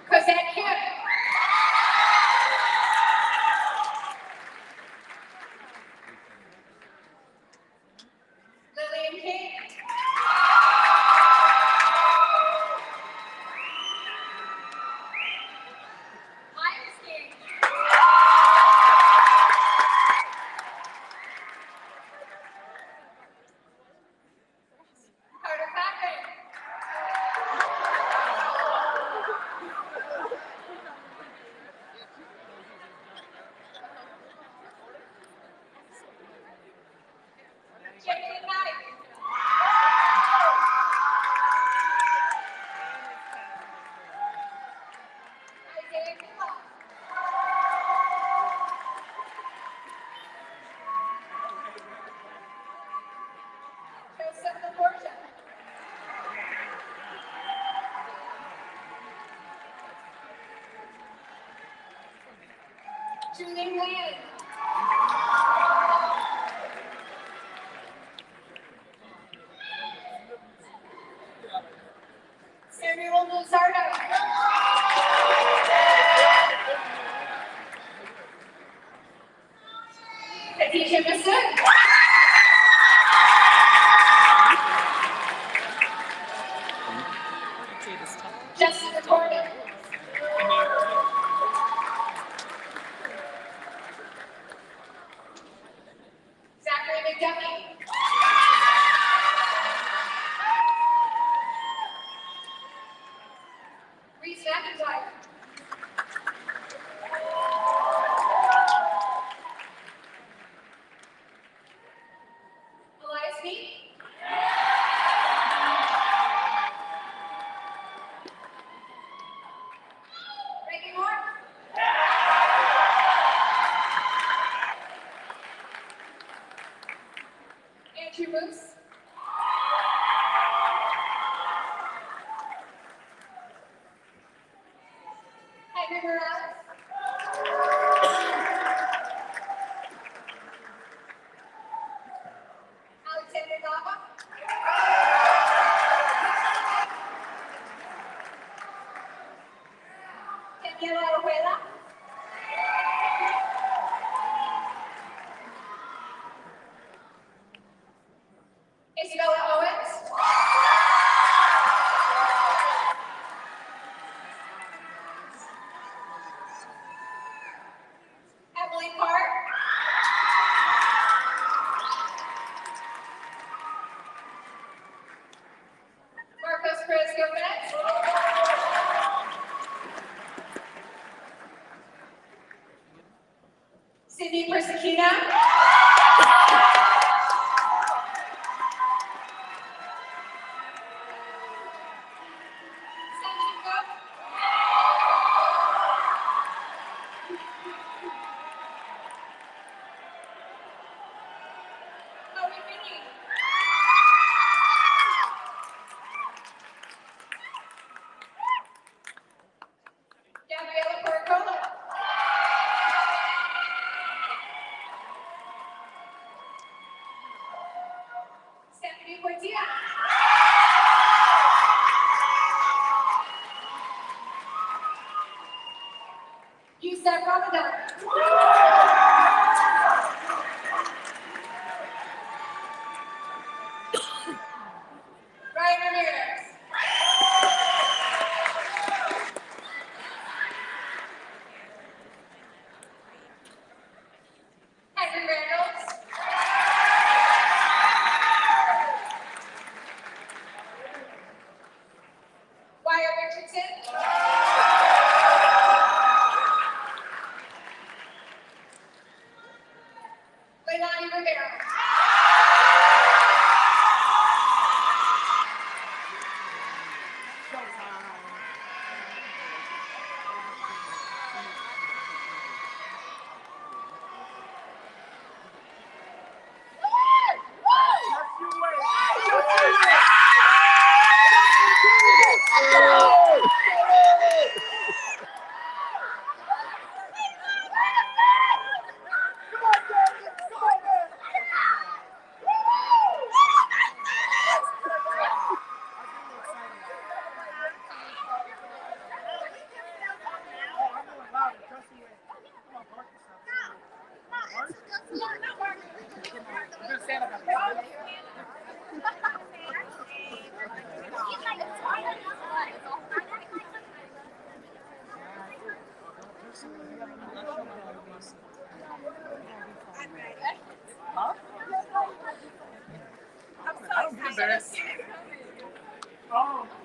Cosette Kim. Lillian King. Myers King. Carter Packard. Jacqueline Knight. Isaiah Killa. Joseph LaPorta. Julie Land. Samuel Luzardo. Khadijah Masood. Justin Gordon. Zachary McDuffie. Reese McIntyre. Elias Meek. Reagan Moore. Cindy Persichino. Gabriela Porcola. Stephanie Portilla. Yusef Ramadan. Ryan Ramirez. Henry Reynolds. Wyatt Richardson. Leilani Rivera.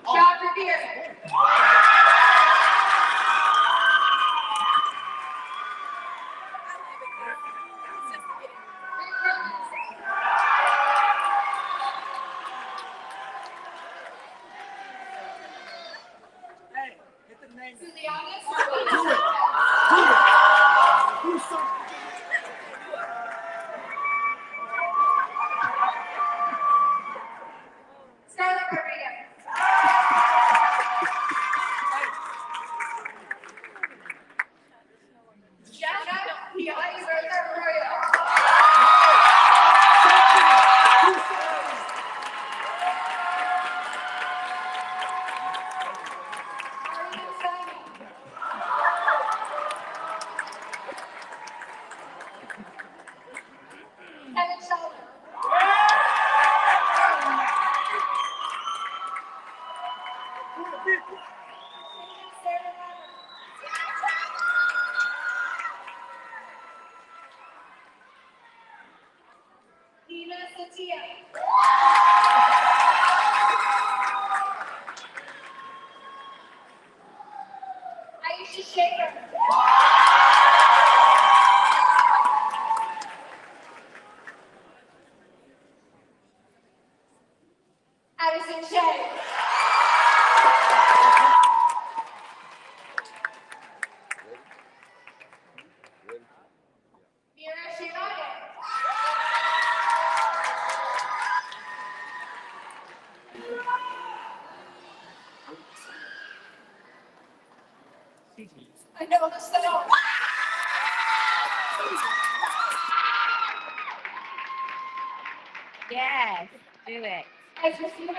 John Revere. Scarlett Rodriguez. Jenna Piazza Arroyo. Ariana Simon. Evan Sheldon. Sarah Roberts. Nina Satia. Aisha Shaker. Addison Shea. Mira Shinoda. I know the song. Yes, do it. Ezra Smith.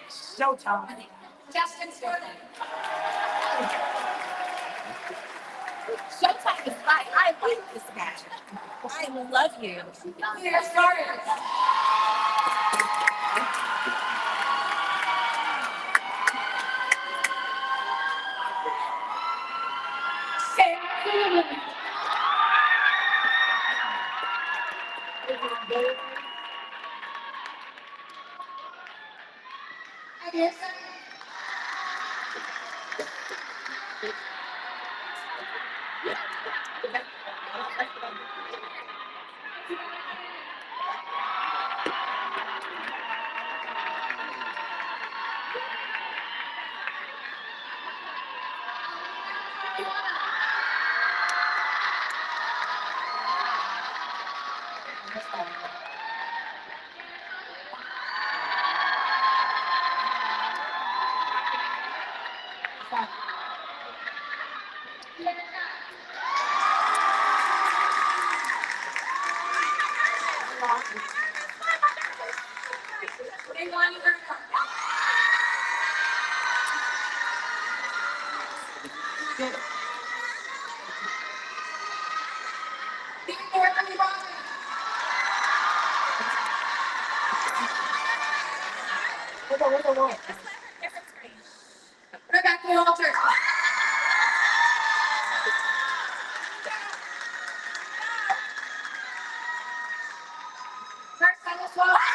Showtime. Justin Sterling. Showtime is right. I like this match. I love you. Clear Suarez. Sam Zimmerman. Anderson. Rebecca Walton. Marsalis Walton.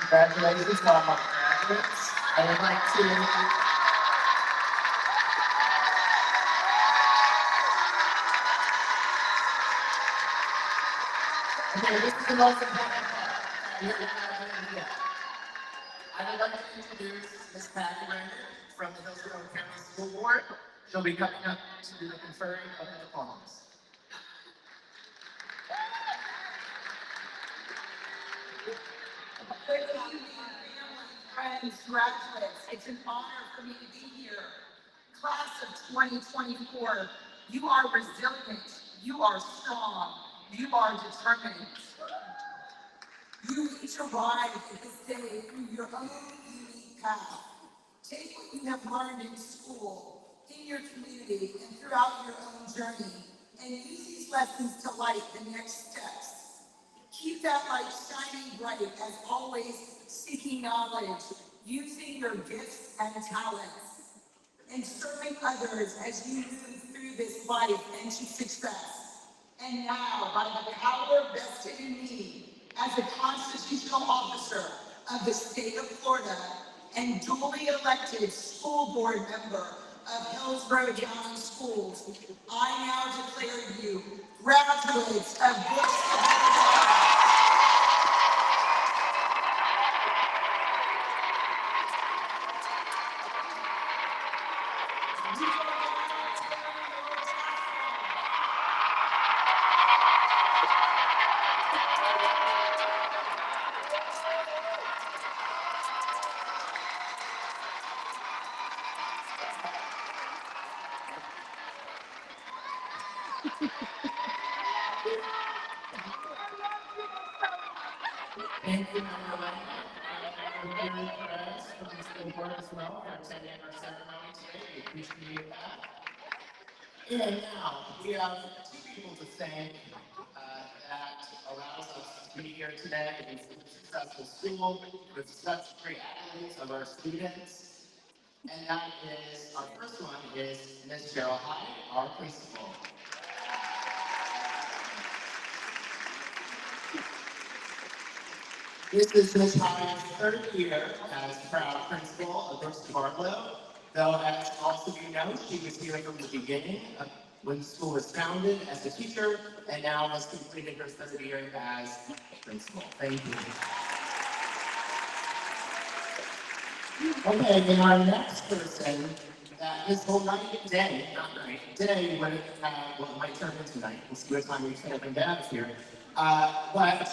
Congratulations, Walmart graduates. I would like to okay, this is the most important part. You're not doing yet. I would like to introduce Ms. Patty Raymond from the Hillsborough County School Board. She'll be coming up to do the conferring of the diplomas. Good evening, family, friends, graduates. It's an honor for me to be here. Class of 2024, you are resilient, you are strong, you are determined. You each arrived this day through your own unique path. Take what you have learned in school, in your community, and throughout your own journey, and use these lessons to light the next steps. Keep that light shining bright as always, seeking knowledge, using your gifts and talents, and serving others as you move through this life and to success. And now, by the power vested in me as a constitutional officer of the state of Florida and duly elected school board member of Hillsborough County Schools, I now declare you graduates of this Thank you, Member Lang, and our dear friends from the school board as well for attending our ceremony today. We appreciate that. And now, we have two people to thank that allows us to be here today in this successful school with such great accolades of our students. And that is, our first one is Ms. Cheryl Hyde, our principal. This is Ms. Hyde's third year as proud principal of Brooks Barlow, though as also you know, she was here from the beginning of when the school was founded as a teacher, and now has completed her third year as principal. Thank you. Okay, and our next person, this whole day when it might turn into night, we'll see what time we can open down here. But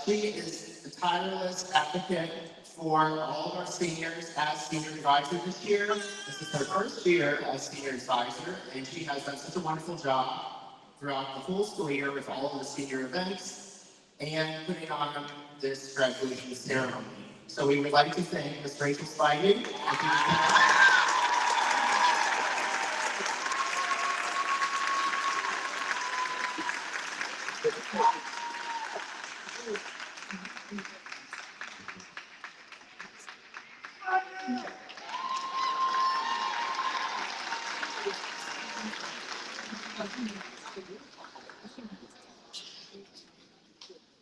she is the tireless advocate for all of our seniors as senior advisor this year. This is her first year as senior advisor, and she has done such a wonderful job throughout the whole school year with all of the senior events and putting on this graduation ceremony. So we would like to thank Ms. Rachel Spivey.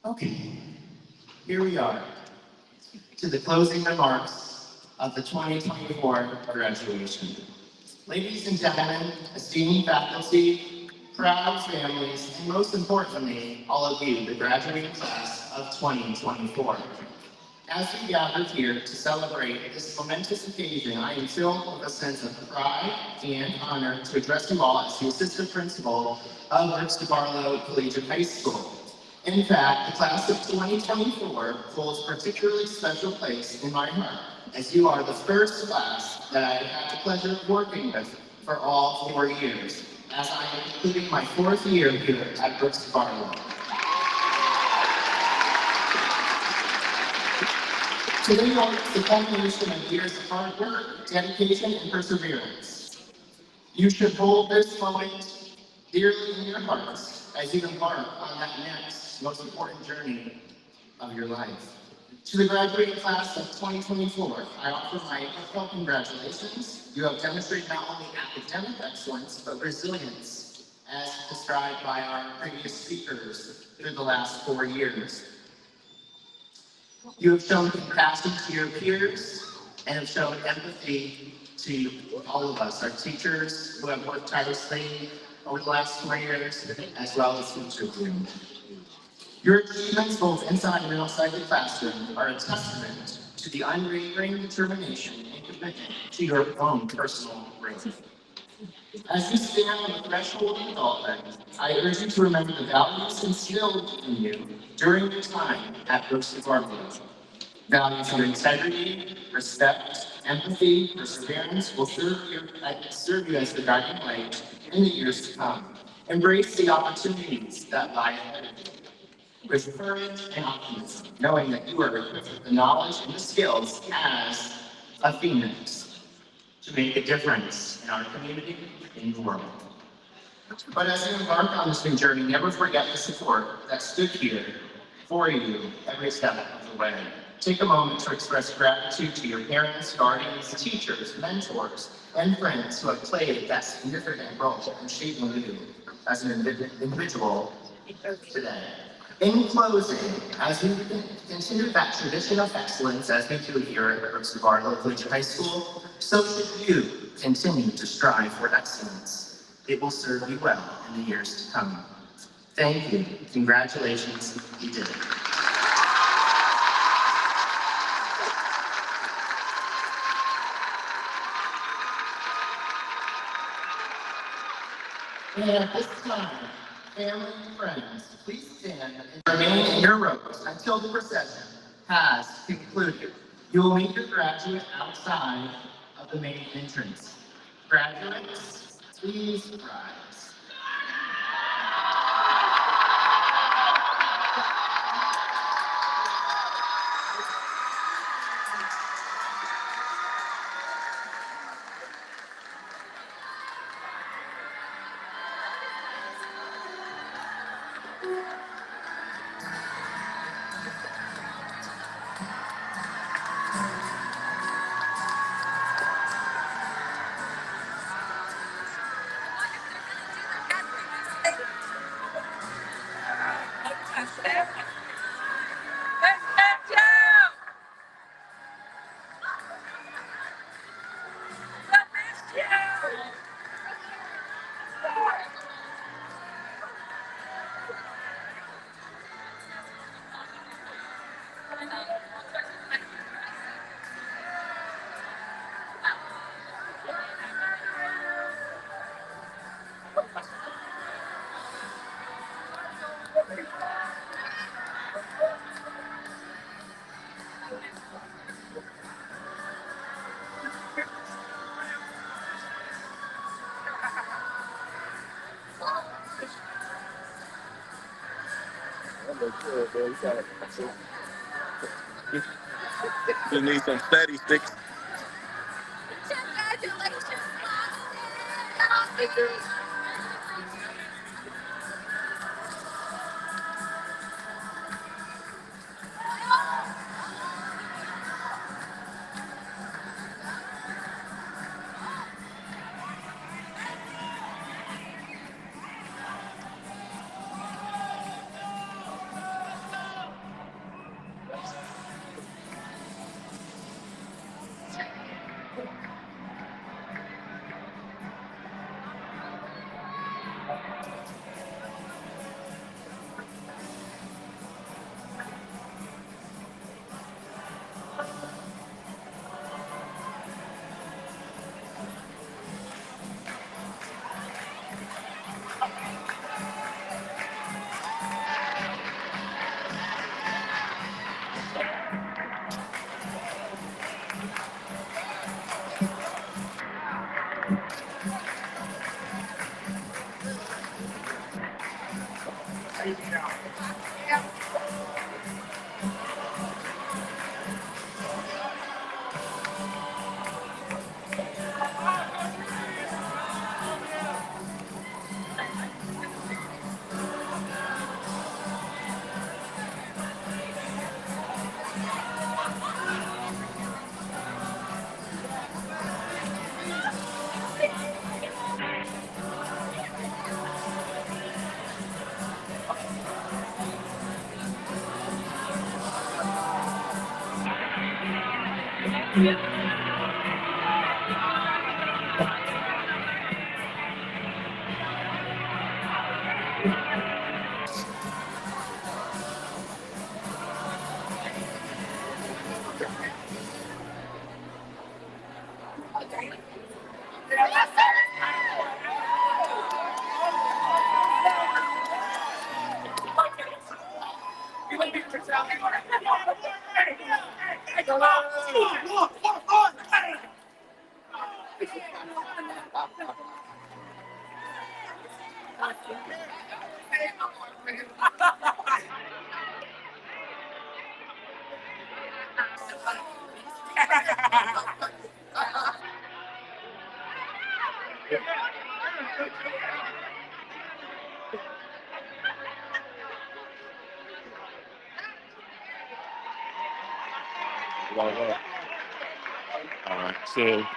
Okay, here we are to the closing remarks of the 2024 graduation. Ladies and gentlemen, esteemed faculty, proud families, and most importantly, all of you, the graduating class of 2024. As we gather here to celebrate this momentous occasion, I am filled with a sense of pride and honor to address you all as the assistant principal of Brooks Barlow Collegiate High School. In fact, the class of 2024 holds a particularly special place in my heart, as you are the first class that I have had the pleasure of working with for all 4 years, as I am completing my 4th year here at Brooks Barlow. Today marks the culmination of years of hard work, dedication, and perseverance. You should hold this moment dearly in your hearts as you embark on that next, most important journey of your life. To the graduating class of 2024, I offer my heartfelt congratulations. You have demonstrated not only academic excellence, but resilience, as described by our previous speakers through the last 4 years. You have shown compassion to your peers and have shown empathy to all of us, our teachers who have worked tirelessly over the last 4 years, as well as each of you. Your achievements, both inside and outside the classroom, are a testament to the unwavering determination and commitment to your own personal growth. As you stand on the threshold of adulthood, I urge you to remember the values instilled in you during your time at Brooks Barlow. Values of integrity, respect, empathy, perseverance will serve you as the guiding light in the years to come. Embrace the opportunities that lie ahead of you with courage and optimism, knowing that you are equipped with the knowledge and the skills as a phoenix to make a difference in our community and in the world. But as you embark on this new journey, never forget the support that stood here for you every step of the way. Take a moment to express gratitude to your parents, guardians, teachers, mentors, and friends who have played that significant role in shaping you as an individual today. In closing, as we continue that tradition of excellence as we do here at Brooks Barlow Collegiate High School, so should you continue to strive for excellence. It will serve you well in the years to come. Thank you. Congratulations. You did it. And at this time, family and friends, please stand and remain in your rows until the procession has concluded. You will meet your graduate outside of the main entrance. Graduates, please rise. You need some steady sticks. All right, so